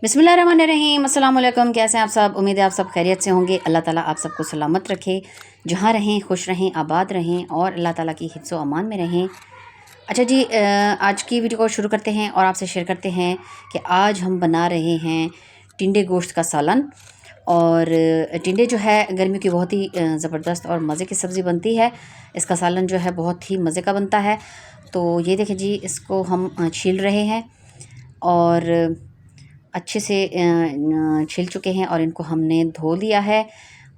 बिस्मिल्लाहिर्रहमानिर्रहीम, अस्सलाम वालेकुम। कैसे हैं आप सब? उम्मीद है आप सब खैरियत से होंगे। अल्लाह ताला आप सबको सलामत रखे, जहाँ रहें खुश रहें, आबाद रहें और अल्लाह ताला की हिफ्ज़ व अमान में रहें। अच्छा जी, आज की वीडियो को शुरू करते हैं और आपसे शेयर करते हैं कि आज हम बना रहे हैं टिंडे गोश्त का सालन। और टिंडे जो है गर्मियों की बहुत ही ज़बरदस्त और मज़े की सब्ज़ी बनती है। इसका सालन जो है बहुत ही मज़े का बनता है। तो ये देखें जी, इसको हम छील रहे हैं और अच्छे से छिल चुके हैं और इनको हमने धो लिया है।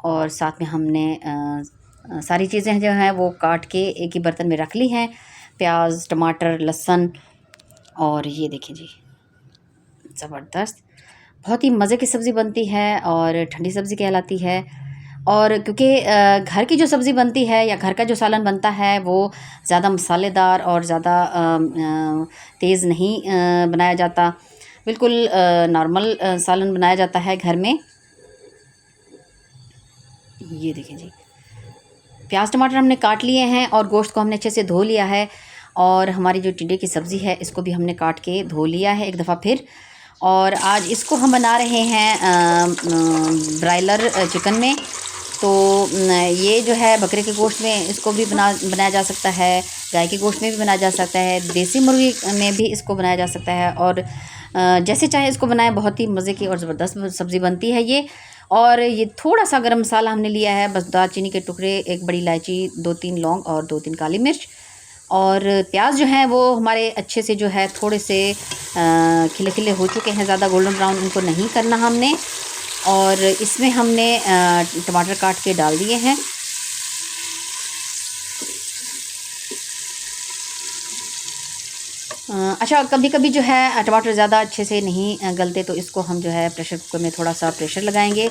और साथ में हमने सारी चीज़ें जो हैं वो काट के एक ही बर्तन में रख ली हैं। प्याज, टमाटर, लहसुन। और ये देखें जी, ज़बरदस्त बहुत ही मज़े की सब्ज़ी बनती है और ठंडी सब्ज़ी कहलाती है। और क्योंकि घर की जो सब्ज़ी बनती है या घर का जो सालन बनता है वो ज़्यादा मसालेदार और ज़्यादा तेज़ नहीं बनाया जाता। बिल्कुल नॉर्मल सालन बनाया जाता है घर में। ये देखें जी, प्याज टमाटर हमने काट लिए हैं और गोश्त को हमने अच्छे से धो लिया है। और हमारी जो टिंडे की सब्ज़ी है इसको भी हमने काट के धो लिया है एक दफ़ा फिर। और आज इसको हम बना रहे हैं ब्रायलर चिकन में। तो ये जो है बकरे के गोश्त में इसको भी बनाया जा सकता है, गाय के गोश्त में भी बनाया जा सकता है, देसी मुर्गी में भी इसको बनाया जा सकता है। और जैसे चाहे इसको बनाएं, बहुत ही मज़े की और ज़बरदस्त सब्ज़ी बनती है ये। और ये थोड़ा सा गरम मसाला हमने लिया है, बस दालचीनी के टुकड़े, एक बड़ी इलायची, 2-3 लौंग और 2-3 काली मिर्च। और प्याज जो हैं वो हमारे अच्छे से जो है थोड़े से खिले खिले हो चुके हैं, ज़्यादा गोल्डन ब्राउन इनको नहीं करना हमने। और इसमें हमने टमाटर काट के डाल दिए हैं। अच्छा, कभी कभी जो है टमाटर ज़्यादा अच्छे से नहीं गलते, तो इसको हम जो है प्रेशर कुकर में थोड़ा सा प्रेशर लगाएंगे।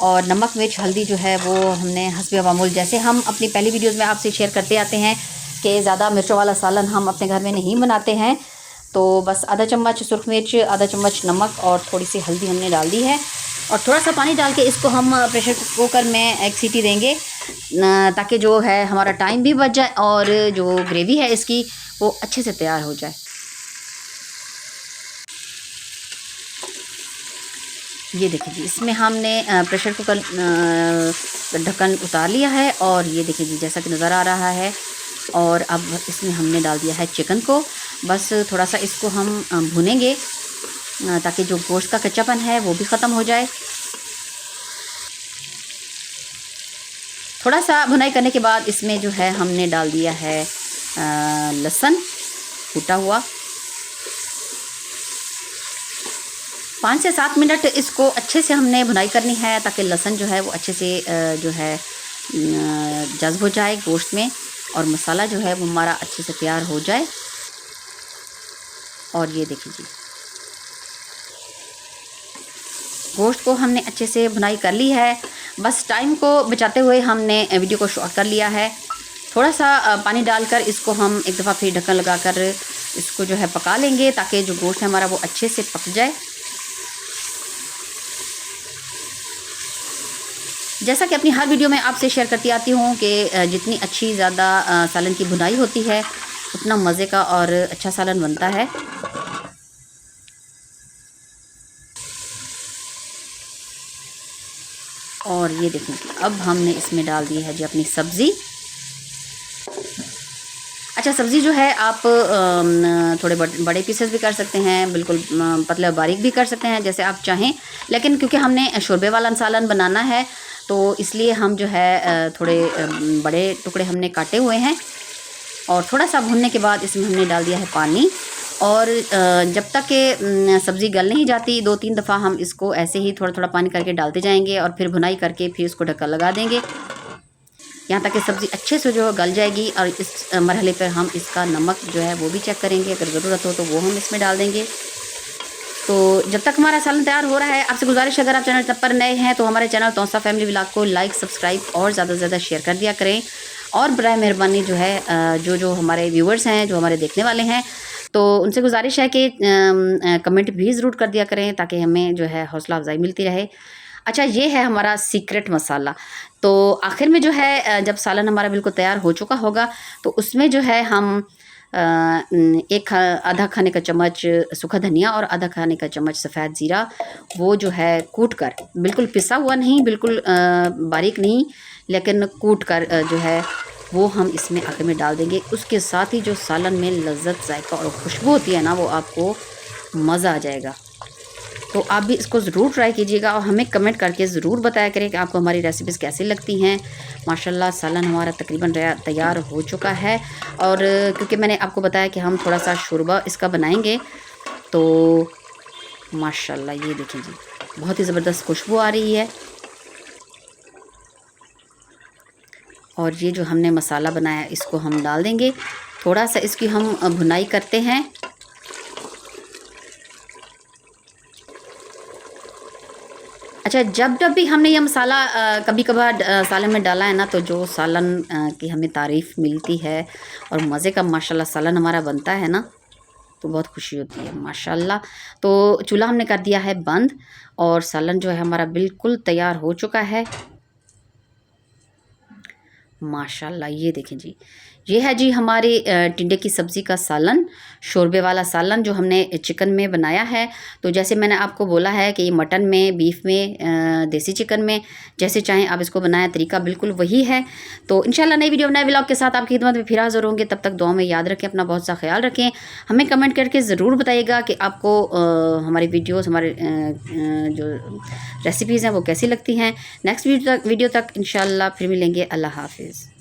और नमक, मिर्च, हल्दी जो है वो हमने हस्बे मामूल, जैसे हम अपनी पहली वीडियोस में आपसे शेयर करते आते हैं कि ज़्यादा मिर्चों वाला सालन हम अपने घर में नहीं बनाते हैं। तो बस आधा चम्मच सुरख मिर्च, आधा चम्मच नमक और थोड़ी सी हल्दी हमने डाल दी है। और थोड़ा सा पानी डाल के इसको हम प्रेशर कुकर में एक सीटी देंगे, ताकि जो है हमारा टाइम भी बच जाए और जो ग्रेवी है इसकी वो अच्छे से तैयार हो जाए। ये देखिए जी, इसमें हमने प्रेशर कुकर ढक्कन उतार लिया है। और ये देखिए जी, जैसा कि नज़र आ रहा है। और अब इसमें हमने डाल दिया है चिकन को। बस थोड़ा सा इसको हम भुनेंगे ताकि जो गोश्त का कच्चापन है वो भी ख़त्म हो जाए। थोड़ा सा भुनाई करने के बाद इसमें जो है हमने डाल दिया है लहसुन कूटा हुआ। 5 से 7 मिनट इसको अच्छे से हमने भुनाई करनी है, ताकि लहसुन जो है वो अच्छे से जो है जज़्ब हो जाए गोश्त में और मसाला जो है वो हमारा अच्छे से तैयार हो जाए। और ये देखिए जी, गोश्त को हमने अच्छे से भुनाई कर ली है। बस टाइम को बचाते हुए हमने वीडियो को शॉर्ट कर लिया है। थोड़ा सा पानी डालकर इसको हम एक दफ़ा फिर ढक्कन लगाकर इसको जो है पका लेंगे, ताकि जो गोश्त है हमारा वो अच्छे से पक जाए। जैसा कि अपनी हर वीडियो में आपसे शेयर करती आती हूँ कि जितनी अच्छी ज़्यादा सालन की भुनाई होती है उतना मज़े का और अच्छा सालन बनता है। और ये देखें कि अब हमने इसमें डाल दी है जी अपनी सब्ज़ी। अच्छा, सब्ज़ी जो है आप थोड़े बड़े पीसेस भी कर सकते हैं, बिल्कुल पतले बारीक भी कर सकते हैं, जैसे आप चाहें। लेकिन क्योंकि हमने शोरबे वाला सालन बनाना है तो इसलिए हम जो है थोड़े बड़े टुकड़े हमने काटे हुए हैं। और थोड़ा सा भुनने के बाद इसमें हमने डाल दिया है पानी। और जब तक कि सब्ज़ी गल नहीं जाती, 2-3 दफ़ा हम इसको ऐसे ही थोड़ा थोड़ा पानी करके डालते जाएंगे और फिर भुनाई करके फिर इसको ढक्कन लगा देंगे, यहाँ तक कि सब्ज़ी अच्छे से जो गल जाएगी। और इस मरहले पर हम इसका नमक जो है वो भी चेक करेंगे, अगर ज़रूरत हो तो वो हम इसमें डाल देंगे। तो जब तक हमारा सालन तैयार हो रहा है, आपसे गुजारिश है अगर आप चैनल पर नए हैं तो हमारे चैनल तौसा फैमिली व्लॉग को लाइक, सब्सक्राइब और ज़्यादा से ज़्यादा शेयर कर दिया करें। और बराए मेहरबानी जो है जो हमारे व्यूवर्स हैं, जो हमारे देखने वाले हैं, तो उनसे गुजारिश है कि कमेंट भी ज़रूर कर दिया करें, ताकि हमें जो है हौसला अफजाई मिलती रहे। अच्छा, ये है हमारा सीक्रेट मसाला। तो आखिर में जो है जब सालन हमारा बिल्कुल तैयार हो चुका होगा तो उसमें जो है हम एक आधा खाने का चम्मच सूखा धनिया और आधा खाने का चम्मच सफ़ेद ज़ीरा, वो जो है कूट कर, बिल्कुल पिसा हुआ नहीं, बिल्कुल बारीक नहीं, लेकिन कूट कर जो है वो हम इसमें आखिर में डाल देंगे। उसके साथ ही जो सालन में लज्जत, जायका और खुशबू होती है ना, वो आपको मज़ा आ जाएगा। तो आप भी इसको ज़रूर ट्राई कीजिएगा और हमें कमेंट करके ज़रूर बताया करें कि आपको हमारी रेसिपीज़ कैसी लगती हैं। माशाल्लाह सालन हमारा तकरीबन तैयार हो चुका है। और क्योंकि मैंने आपको बताया कि हम थोड़ा सा शोरबा इसका बनाएंगे, तो माशाल्लाह ये देखें जी, बहुत ही ज़बरदस्त खुशबू आ रही है। और ये जो हमने मसाला बनाया इसको हम डाल देंगे। थोड़ा सा इसकी हम भुनाई करते हैं। अच्छा, जब जब भी हमने ये मसाला कभी कभार सालन में डाला है ना, तो जो सालन की हमें तारीफ़ मिलती है और मज़े का माशाल्लाह सालन हमारा बनता है ना, तो बहुत खुशी होती है माशाल्लाह। तो चूल्हा हमने कर दिया है बंद और सालन जो है हमारा बिल्कुल तैयार हो चुका है माशाल्लाह। ये देखें जी, ये है जी हमारे टिंडे की सब्ज़ी का सालन, शोरबे वाला सालन जो हमने चिकन में बनाया है। तो जैसे मैंने आपको बोला है कि मटन में, बीफ में, देसी चिकन में, जैसे चाहें आप इसको बनाएं, तरीका बिल्कुल वही है। तो इंशाल्लाह नई वीडियो नए व्लॉग के साथ आपकी खिदमत में फिर हाज़िर होंगे। तब तक दुआ में याद रखें, अपना बहुत सा ख्याल रखें। हमें कमेंट करके ज़रूर बताइएगा कि आपको हमारी वीडियोज़, हमारे जो रेसिपीज़ हैं वो कैसी लगती हैं। नेक्स्ट वीडियो तक इंशाल्लाह फिर मिलेंगे। अल्लाह हाफिज़।